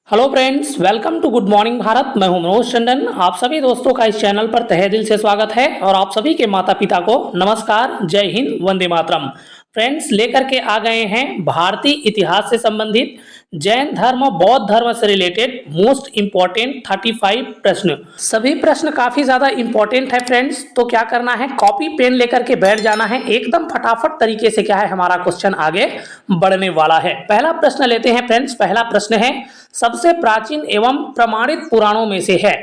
Hello friends, welcome to good morning Bharat. मैं हूं मनोज टंडन। आप सभी दोस्तों का इस चैनल पर तहे दिल से स्वागत है और आप सभी के माता पिता को नमस्कार, जय हिंद, वंदे मातरम। फ्रेंड्स, लेकर के आ गए हैं भारतीय इतिहास से संबंधित, जैन धर्म, बौद्ध धर्म से रिलेटेड मोस्ट इंपॉर्टेंट 35 प्रश्न। सभी प्रश्न काफी ज्यादा इंपॉर्टेंट है फ्रेंड्स, तो क्या करना है, कॉपी पेन लेकर के बैठ जाना है। एकदम फटाफट तरीके से क्या है, हमारा क्वेश्चन आगे बढ़ने वाला है। पहला प्रश्न लेते हैं फ्रेंड्स। पहला प्रश्न है, सबसे प्राचीन एवं प्रमाणित पुराणों में से है।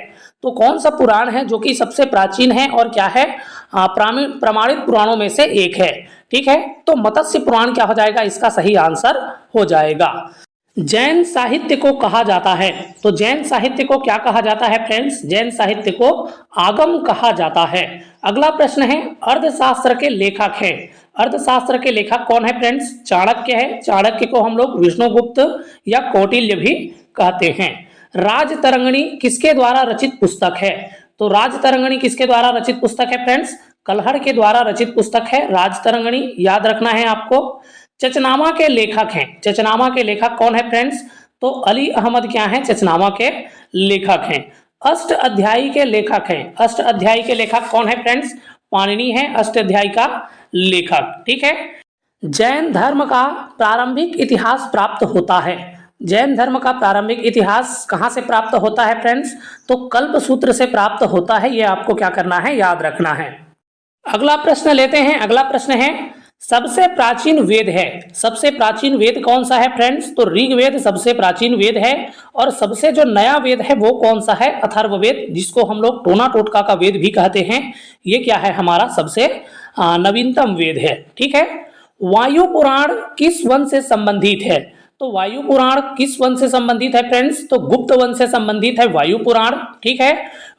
तो कौन सा पुराण है जो कि सबसे प्राचीन है और क्या है, प्रमाणित पुराणों में से एक है। ठीक है, तो मत्स्य पुराण क्या हो जाएगा, इसका सही आंसर हो जाएगा। जैन साहित्य को कहा जाता है, तो जैन साहित्य को क्या कहा जाता है फ्रेंड्स, जैन साहित्य को आगम कहा जाता है। अगला प्रश्न है, अर्थशास्त्र के लेखक है। अर्थशास्त्र के लेखक कौन है फ्रेंड्स, चाणक्य है। चाणक्य को हम लोग विष्णुगुप्त या कौटिल्य भी कहते हैं। राजतरंगिणी किसके द्वारा रचित पुस्तक है, तो राजतरंगिणी किसके द्वारा रचित पुस्तक है फ्रेंड्स, कल्हड़ के द्वारा रचित पुस्तक है राजतरंगिणी, याद रखना है आपको। चचनामा के लेखक हैं, चचनामा के लेखक कौन है फ्रेंड्स, तो अली अहमद क्या है, चचनामा के लेखक हैं। अष्ट अध्यायी के लेखक हैं, अष्ट अध्यायी के लेखक कौन है फ्रेंड्स, पाणिनि है अष्ट अध्यायी का लेखक। ठीक है, जैन धर्म का प्रारंभिक इतिहास प्राप्त होता है। जैन धर्म का प्रारंभिक इतिहास कहां से प्राप्त होता है फ्रेंड्स, तो कल्प सूत्र से प्राप्त होता है। यह आपको क्या करना है, याद रखना है। अगला प्रश्न लेते हैं। अगला प्रश्न है, सबसे प्राचीन वेद है। सबसे प्राचीन वेद कौन सा है फ्रेंड्स, तो ऋग्वेद सबसे प्राचीन वेद है। और सबसे जो नया वेद है वो कौन सा है, अथर्ववेद, जिसको हम लोग टोना टोटका का वेद भी कहते हैं। ये क्या है, हमारा सबसे नवीनतम वेद है। ठीक है, वायु पुराण किस वंश से संबंधित है, तो वायु पुराण किस वंश से संबंधित है फ्रेंड्स, तो गुप्त वंश से संबंधित है वायु पुराण। ठीक है,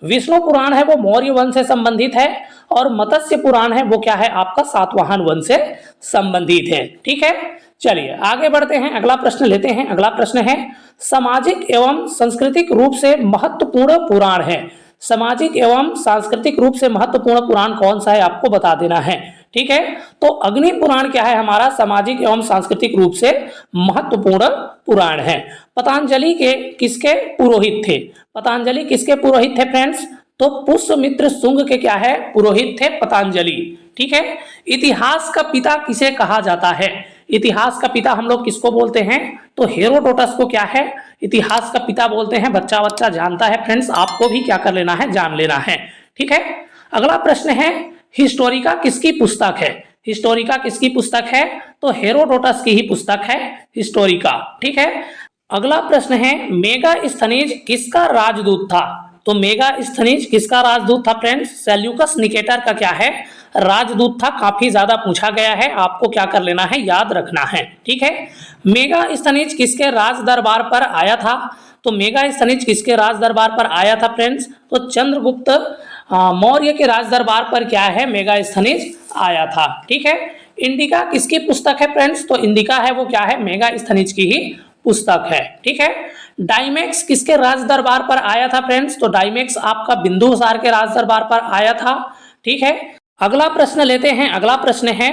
विष्णु पुराण है वो मौर्य वंश से संबंधित है। और मत्स्य पुराण है वो क्या है, आपका सातवाहन वंश से संबंधित है। ठीक है, चलिए आगे बढ़ते हैं, अगला प्रश्न लेते हैं। अगला प्रश्न है, सामाजिक एवं सांस्कृतिक रूप से महत्वपूर्ण पुराण है। सामाजिक एवं सांस्कृतिक रूप से महत्वपूर्ण पुराण कौन सा है, आपको बता देना है। ठीक है, तो अग्नि पुराण क्या है, हमारा सामाजिक एवं सांस्कृतिक रूप से महत्वपूर्ण पुराण है। पतंजलि के किसके पुरोहित थे, पतंजलि किसके पुरोहित थे फ्रेंड्स, तो पुष्यमित्र शुंग के क्या है, पुरोहित थे पतंजलि। ठीक है, इतिहास का पिता किसे कहा जाता है, इतिहास का पिता हम लोग किसको बोलते हैं, तो हेरोडोटस को क्या है, इतिहास का पिता बोलते हैं। बच्चा बच्चा जानता है फ्रेंड्स, आपको भी क्या कर लेना है, जान लेना है। ठीक है, अगला प्रश्न है, हिस्टोरिका किसकी पुस्तक है। हिस्टोरिका किसकी पुस्तक है, तो हेरोडोटस की ही पुस्तक है हिस्टोरिका। ठीक है, अगला प्रश्न है, मेगास्थनीज किसका राजदूत था, तो मेगास्थनीज किसका राजदूत था फ्रेंड्स, सेल्यूकस निकेटर का क्या है, राजदूत था। काफी ज्यादा पूछा गया है, आपको क्या कर लेना है, याद रखना है। ठीक है, मेगास्थनीज किसके राज दरबार पर आया था, तो मेगास्थनीज किसके राज दरबार पर आया था फ्रेंड्स, तो चंद्रगुप्त मौर्य के राज दरबार पर क्या है, मेगास्थनीज आया था। ठीक है, इंडिका किसकी पुस्तक है फ्रेंड्स, तो इंडिका है वो क्या है, मेगास्थनीज की ही पुस्तक है। ठीक है, डाइमेक्स किसके राज दरबार पर आया था फ्रेंड्स, तो डाइमेक्स आपका बिंदुसार के राज दरबार पर आया था। ठीक है, अगला प्रश्न लेते हैं। अगला प्रश्न है,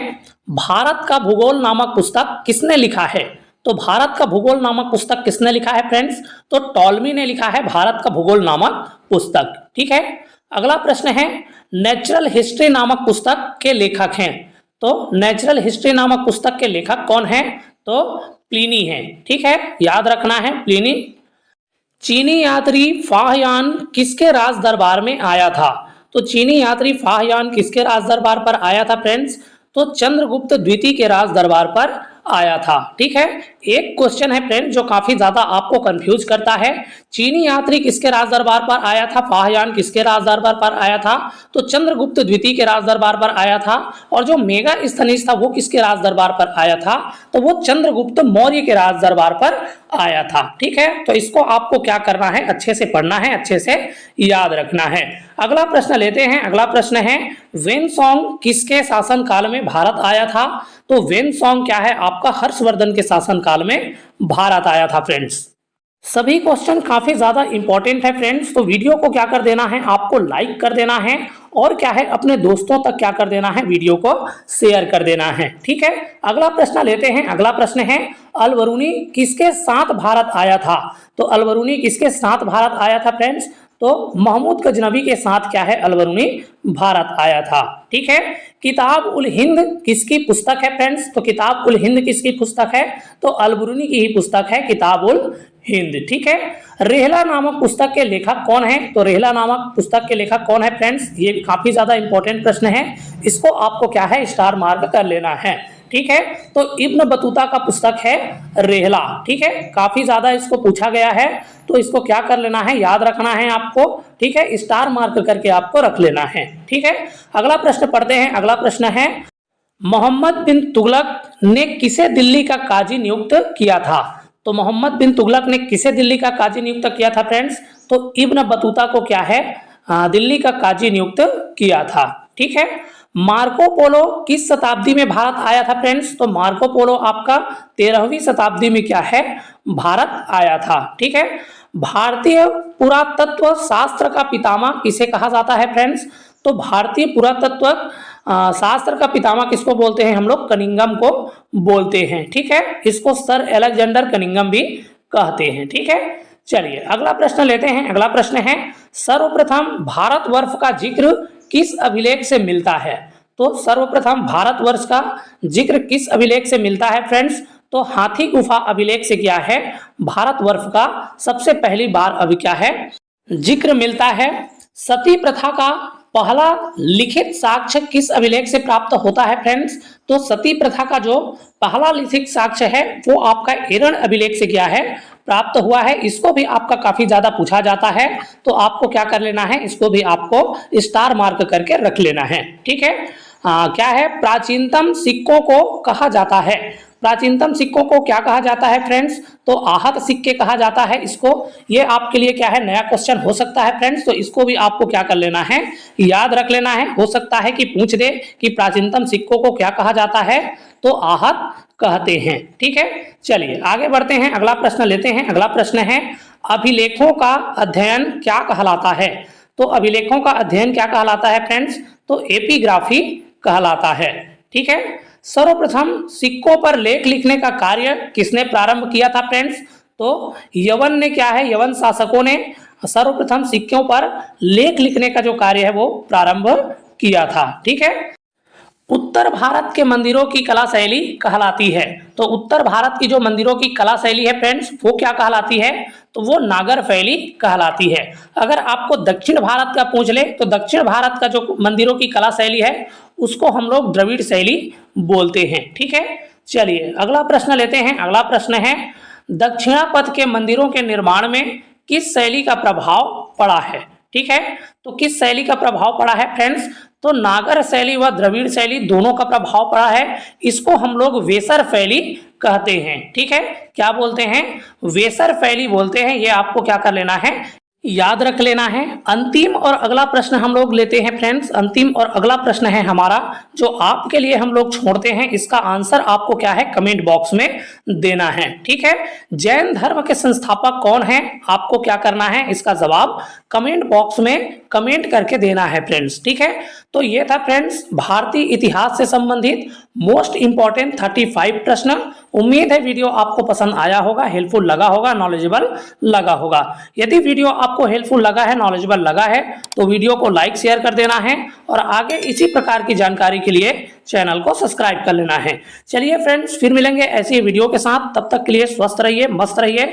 भारत का भूगोल नामक पुस्तक किसने लिखा है, तो भारत का भूगोल नामक पुस्तक किसने लिखा है फ्रेंड्स, तो टॉलमी ने लिखा है भारत का भूगोल नामक पुस्तक। ठीक है, अगला प्रश्न है, नेचुरल हिस्ट्री नामक पुस्तक के लेखक हैं, तो नेचुरल हिस्ट्री नामक पुस्तक के लेखक कौन है, तो प्लिनी है। ठीक है, याद रखना है, प्लिनी। चीनी यात्री फाहयान किसके राज दरबार में आया था, तो चीनी यात्री फाहयान किसके राज दरबार पर आया था फ्रेंड्स, तो चंद्रगुप्त द्वितीय के राज दरबार पर आया था। ठीक है, एक क्वेश्चन है फ्रेंड जो काफी ज्यादा आपको कंफ्यूज करता है, चीनी यात्री किसके राज दरबार पर आया था, फाहयान किसके राज दरबार पर आया था, तो चंद्रगुप्त द्वितीय के राज दरबार पर आया था। और जो मेगास्थनीज था वो किसके राज दरबार पर आया था, तो वो चंद्रगुप्त मौर्य के राज दरबार पर आया था। ठीक है, तो इसको आपको क्या करना है, अच्छे से पढ़ना है, अच्छे से याद रखना है। अगला प्रश्न लेते हैं। अगला प्रश्न है, वेनसोंग किसके शासन काल में भारत आया था, तो वेनसोंग क्या है, आपका हर्षवर्धन के शासन काल में भारत आया था फ्रेंड्स। सभी क्वेश्चन काफी ज्यादा इंपॉर्टेंट है फ्रेंड्स, तो वीडियो को क्या कर देना है, आपको लाइक कर देना है और क्या है अपने दोस्तों तक क्या कर देना है, वीडियो को शेयर कर देना है। ठीक है, अगला प्रश्न लेते हैं। अगला प्रश्न है अल-बरूनी किसके साथ भारत आया था? तो अल-बरूनी किसके साथ भारत आया था फ्रेंड्स? तो महमूद गजनवी के साथ क्या है अल-बरूनी भारत आया था। ठीक है, किताब उल हिंद किसकी पुस्तक है फ्रेंड्स? तो किताब उल हिंद किसकी पुस्तक है? तो अल-बरूनी की ही पुस्तक है किताब उल हिंद। ठीक है, रेहला नामक पुस्तक के लेखक कौन है? तो रेहला नामक पुस्तक के लेखक कौन है फ्रेंड्स? ये काफी ज्यादा इंपॉर्टेंट प्रश्न है, इसको आपको क्या है स्टार मार्क कर लेना है। ठीक है, तो इब्न बतूता का पुस्तक है रेहला। ठीक है, काफी ज्यादा इसको पूछा गया है, तो इसको क्या कर लेना है, याद रखना है आपको। ठीक है, स्टार मार्क करके आपको रख लेना है। ठीक है, अगला प्रश्न पढ़ते हैं। अगला प्रश्न है मोहम्मद बिन तुगलक ने किसे दिल्ली का काजी नियुक्त किया था? तो मोहम्मद बिन तुगलक ने किसे दिल्ली का काजी नियुक्त किया था फ्रेंड्स? तो इब्न बतूता को क्या है दिल्ली का काजी नियुक्त किया था। ठीक है, मार्को पोलो किस शताब्दी में भारत आया था फ्रेंड्स? तो मार्को पोलो आपका 13वीं शताब्दी में क्या है भारत आया था। ठीक है, भारतीय पुरातत्व शास्त्र का पितामह किसे कहा जाता है फ्रेंड्स? तो भारतीय पुरातत्व शास्त्र का पितामह किसको बोलते हैं हम लोग? कनिंघम को बोलते हैं। ठीक है, इसको सर अलेक्जेंडर कनिंघम भी कहते हैं। ठीक है, चलिए अगला प्रश्न लेते हैं। अगला प्रश्न है सर्वप्रथम भारतवर्ष का जिक्र किस अभिलेख से मिलता है? तो सर्वप्रथम भारतवर्ष का जिक्र किस अभिलेख से मिलता है फ्रेंड्स? तो हाथी गुफा अभिलेख से क्या है भारतवर्ष का सबसे पहली बार अभी क्या है जिक्र मिलता है। सती प्रथा का पहला लिखित साक्ष्य किस अभिलेख से प्राप्त होता है फ्रेंड्स? तो सती प्रथा का जो पहला लिखित साक्ष्य है वो आपका एरन अभिलेख से क्या है प्राप्त हुआ है। इसको भी आपका काफी ज्यादा पूछा जाता है, तो आपको क्या कर लेना है, इसको भी आपको स्टार मार्क करके रख लेना है। ठीक है, क्या है प्राचीनतम सिक्कों को कहा जाता है? प्राचीनतम सिक्कों को क्या कहा जाता है फ्रेंड्स? तो आहत सिक्के कहा जाता है इसको। ये आपके लिए क्या है नया क्वेश्चन हो सकता है फ्रेंड्स, तो इसको भी आपको क्या कर लेना है, याद रख लेना है। हो सकता है कि पूछ दे कि प्राचीनतम सिक्कों को क्या कहा जाता है, तो आहत कहते हैं। ठीक है, चलिए आगे बढ़ते हैं, अगला प्रश्न लेते हैं। अगला प्रश्न है अभिलेखों का अध्ययन क्या कहलाता है? तो अभिलेखों का अध्ययन क्या कहलाता है फ्रेंड्स? तो एपिग्राफी कहलाता है। ठीक है, सर्वप्रथम सिक्कों पर लेख लिखने का कार्य किसने प्रारंभ किया था फ्रेंड्स? तो यवन ने क्या है, यवन शासकों ने सर्वप्रथम सिक्कों पर लेख लिखने का जो कार्य है वो प्रारंभ किया था। ठीक है, उत्तर भारत के मंदिरों की कला शैली कहलाती है। तो उत्तर भारत की जो मंदिरों की कला शैली है फ्रेंड्स वो क्या कहलाती है? तो वो नागर शैली कहलाती है। अगर आपको दक्षिण भारत का पूछ ले तो दक्षिण भारत का जो मंदिरों की कला शैली है उसको हम लोग द्रविड़ शैली बोलते हैं। ठीक है, चलिए अगला प्रश्न लेते हैं। अगला प्रश्न है दक्षिणापथ के मंदिरों के निर्माण में किस शैली का प्रभाव पड़ा है? ठीक है, तो किस शैली का प्रभाव पड़ा है फ्रेंड्स? तो नागर शैली व द्रविड़ शैली दोनों का प्रभाव पड़ा है। इसको हम लोग वेसर शैली कहते हैं। ठीक है, क्या बोलते हैं? वेसर शैली बोलते हैं। ये आपको क्या कर लेना है, याद रख लेना है। अंतिम और अगला प्रश्न हम लोग लेते हैं फ्रेंड्स। अंतिम और अगला प्रश्न है हमारा जो आपके लिए हम लोग छोड़ते हैं, इसका आंसर आपको क्या है कमेंट बॉक्स में देना है। ठीक है, जैन धर्म के संस्थापक कौन है? आपको क्या करना है, इसका जवाब कमेंट बॉक्स में कमेंट करके देना है फ्रेंड्स। ठीक है, तो ये था फ्रेंड्स भारतीय इतिहास से संबंधित मोस्ट इंपॉर्टेंट 35 प्रश्न। उम्मीद है वीडियो आपको पसंद आया होगा, हेल्पफुल लगा होगा, नॉलेजेबल लगा होगा। यदि वीडियो आपको हेल्पफुल लगा है, नॉलेजेबल लगा है तो वीडियो को लाइक शेयर कर देना है और आगे इसी प्रकार की जानकारी के लिए चैनल को सब्सक्राइब कर लेना है। चलिए फ्रेंड्स, फिर मिलेंगे ऐसी वीडियो के साथ, तब तक के लिए स्वस्थ रहिए, मस्त रहिए।